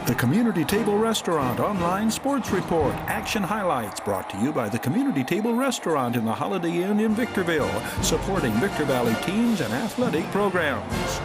The Community Table Restaurant Online Sports Report. Action highlights brought to you by the Community Table Restaurant in the Holiday Inn in Victorville, supporting Victor Valley teams and athletic programs.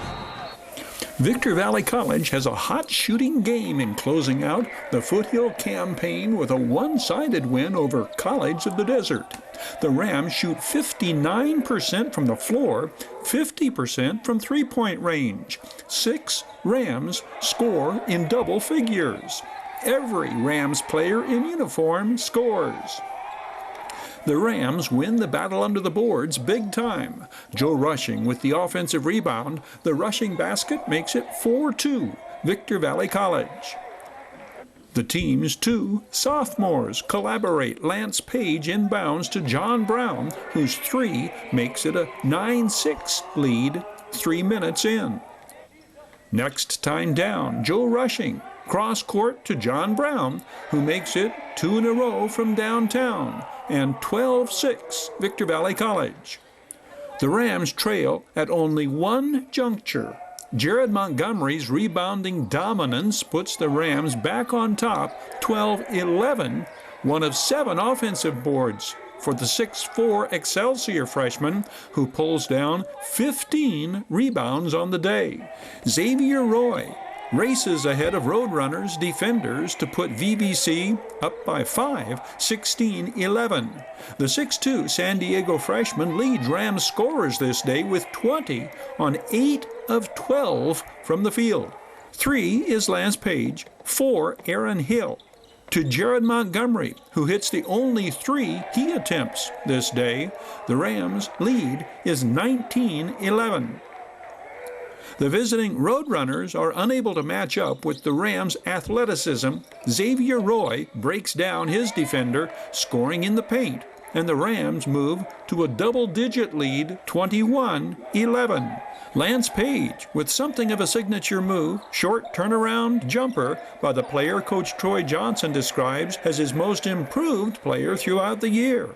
Victor Valley College has a hot shooting game in closing out the Foothill campaign with a one-sided win over College of the Desert. The Rams shoot 59% from the floor, 50% from three-point range. 6 Rams score in double figures. Every Rams player in uniform scores. The Rams win the battle under the boards big time. Joe Rushing with the offensive rebound. The rushing basket makes it 4-2, Victor Valley College. The team's 2 sophomores collaborate. Lance Page inbounds to John Brown, whose 3 makes it a 9-6 lead 3 minutes in. Next time down, Joe Rushing cross court to John Brown, who makes it 2 in a row from downtown, and 12-6 Victor Valley College. The Rams trail at only one juncture. Jared Montgomery's rebounding dominance puts the Rams back on top 12-11, one of 7 offensive boards for the 6'4" Excelsior freshman, who pulls down 15 rebounds on the day. Xavier Roy races ahead of Roadrunners defenders to put VVC up by 5, 16-11. The 6'2" San Diego freshman leads Rams scorers this day with 20 on 8 of 12 from the field. 3 is Lance Page, 4 Aaron Hill. To Jared Montgomery, who hits the only 3 he attempts this day, the Rams' lead is 19-11. The visiting Roadrunners are unable to match up with the Rams' athleticism. Xavier Roy breaks down his defender, scoring in the paint, and the Rams move to a double-digit lead, 21-11. Lance Page, with something of a signature move, short turnaround jumper by the player Coach Troy Johnson describes as his most improved player throughout the year.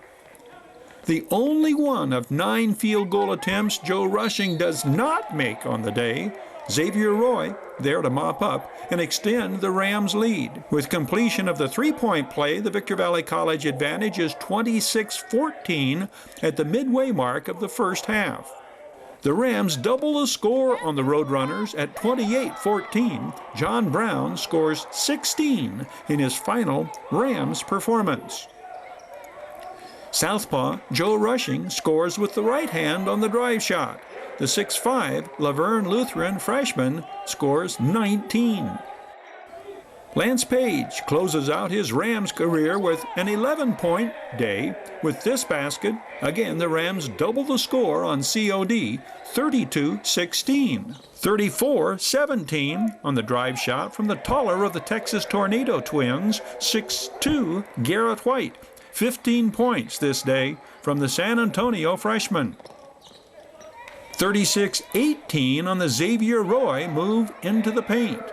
The only one of 9 field goal attempts Joe Rushing does not make on the day. Xavier Roy there to mop up and extend the Rams' lead. With completion of the three-point play, the Victor Valley College advantage is 26-14 at the midway mark of the first half. The Rams double the score on the Roadrunners at 28-14. John Brown scores 16 in his final Rams performance. Southpaw Joe Rushing scores with the right hand on the drive shot. The 6'5" Laverne Lutheran freshman scores 19. Lance Page closes out his Rams career with an 11-point day. With this basket, again the Rams double the score on COD, 32-16. 34-17 on the drive shot from the taller of the Texas Tornado twins, 6'2" Garrett White. 15 points this day from the San Antonio freshman. 36-18 on the Xavier Roy move into the paint.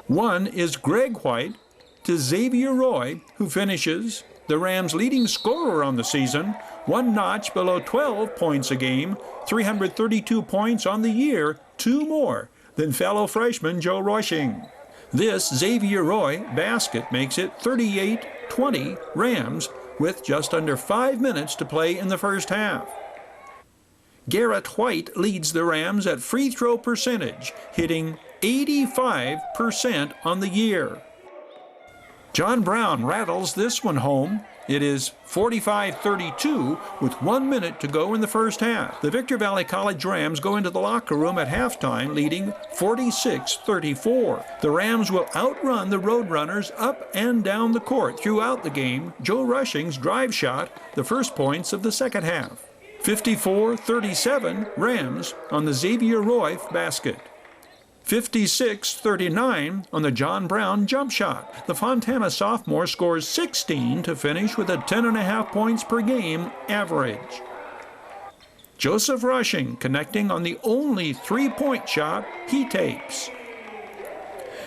1 is Greg White to Xavier Roy, who finishes the Rams' leading scorer on the season, 1 notch below 12 points a game, 332 points on the year, 2 more than fellow freshman Joe Rushing. This Xavier Roy basket makes it 38-20 Rams with just under 5 minutes to play in the first half. Garrett White leads the Rams at free throw percentage, hitting 85% on the year. John Brown rattles this one home. It is 45-32 with 1 minute to go in the first half. The Victor Valley College Rams go into the locker room at halftime leading 46-34. The Rams will outrun the Roadrunners up and down the court throughout the game. Joe Rushing's drive shot, the first points of the second half. 54-37 Rams on the Xavier Roy basket. 56-39 on the John Brown jump shot. The Fontana sophomore scores 16 to finish with a 10.5 points per game average. Joseph Rushing connecting on the only 3-point shot he takes.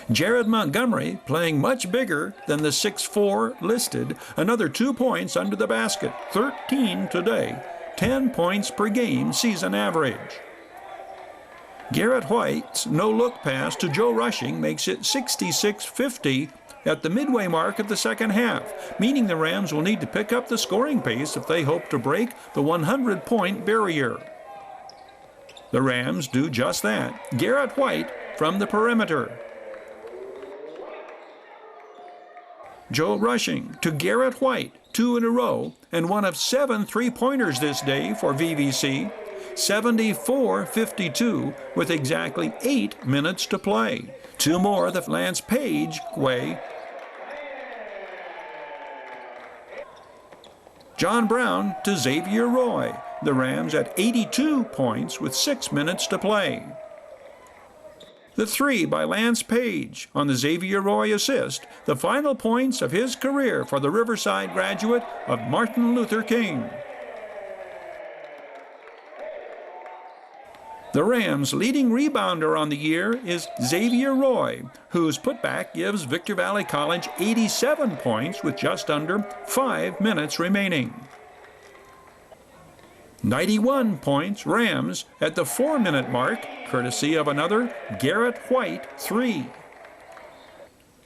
Jared Montgomery playing much bigger than the 6'4" listed. Another 2 points under the basket, 13 today, 10 points per game season average. Garrett White's no-look pass to Joe Rushing makes it 66-50 at the midway mark of the second half, meaning the Rams will need to pick up the scoring pace if they hope to break the 100-point barrier. The Rams do just that. Garrett White from the perimeter. Joe Rushing to Garrett White, 2 in a row, and one of 7 three-pointers this day for VVC. 74-52 with exactly 8 minutes to play. 2 more the Lance Page way. John Brown to Xavier Roy. The Rams at 82 points with 6 minutes to play. The 3 by Lance Page on the Xavier Roy assist, the final points of his career for the Riverside graduate of Martin Luther King. The Rams' leading rebounder on the year is Xavier Roy, whose putback gives Victor Valley College 87 points with just under 5 minutes remaining. 91 points Rams at the 4-minute mark, courtesy of another Garrett White 3.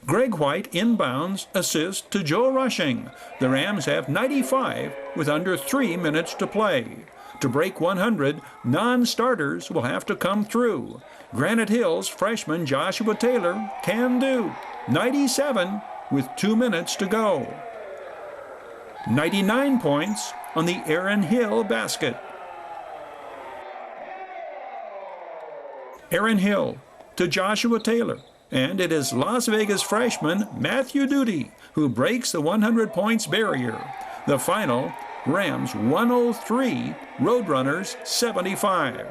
Greg White inbounds assist to Joe Rushing. The Rams have 95 with under 3 minutes to play. To break 100, non-starters will have to come through. Granite Hills freshman Joshua Taylor can do. 97 with 2 minutes to go. 99 points on the Aaron Hill basket. Aaron Hill to Joshua Taylor. And it is Las Vegas freshman Matthew Duty who breaks the 100 points barrier. The final, Rams 103, Roadrunners 75.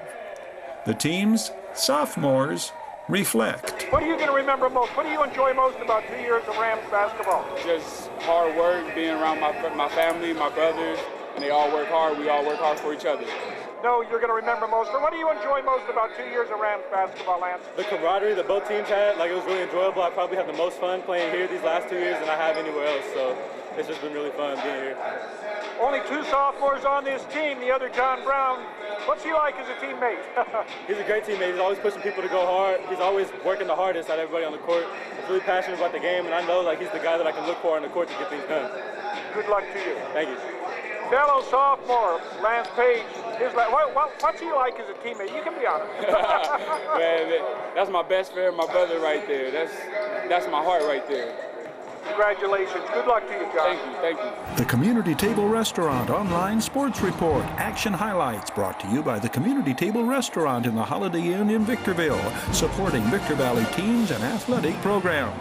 The team's sophomores reflect. What are you going to remember most? What do you enjoy most about 2 years of Rams basketball? Just hard work, being around my family, my brothers, and they all work hard. We all work hard for each other. No, you're going to remember most. But what do you enjoy most about 2 years of Rams basketball, Lance? The camaraderie that both teams had. Like, it was really enjoyable. I probably had the most fun playing here these last 2 years than I have anywhere else. So it's just been really fun being here. Only 2 sophomores on this team, the other John Brown. What's he like as a teammate? He's a great teammate. He's always pushing people to go hard. He's always working the hardest out of everybody on the court. He's really passionate about the game, and I know like he's the guy that I can look for on the court to get things done. Good luck to you. Thank you. Fellow sophomore, Lance Page. What's he like as a teammate? You can be honest. Man, that's my best friend, my brother right there. That's my heart right there. Congratulations. Good luck to you, John. Thank you. The Community Table Restaurant Online Sports Report. Action highlights brought to you by the Community Table Restaurant in the Holiday Inn in Victorville, supporting Victor Valley teams and athletic programs.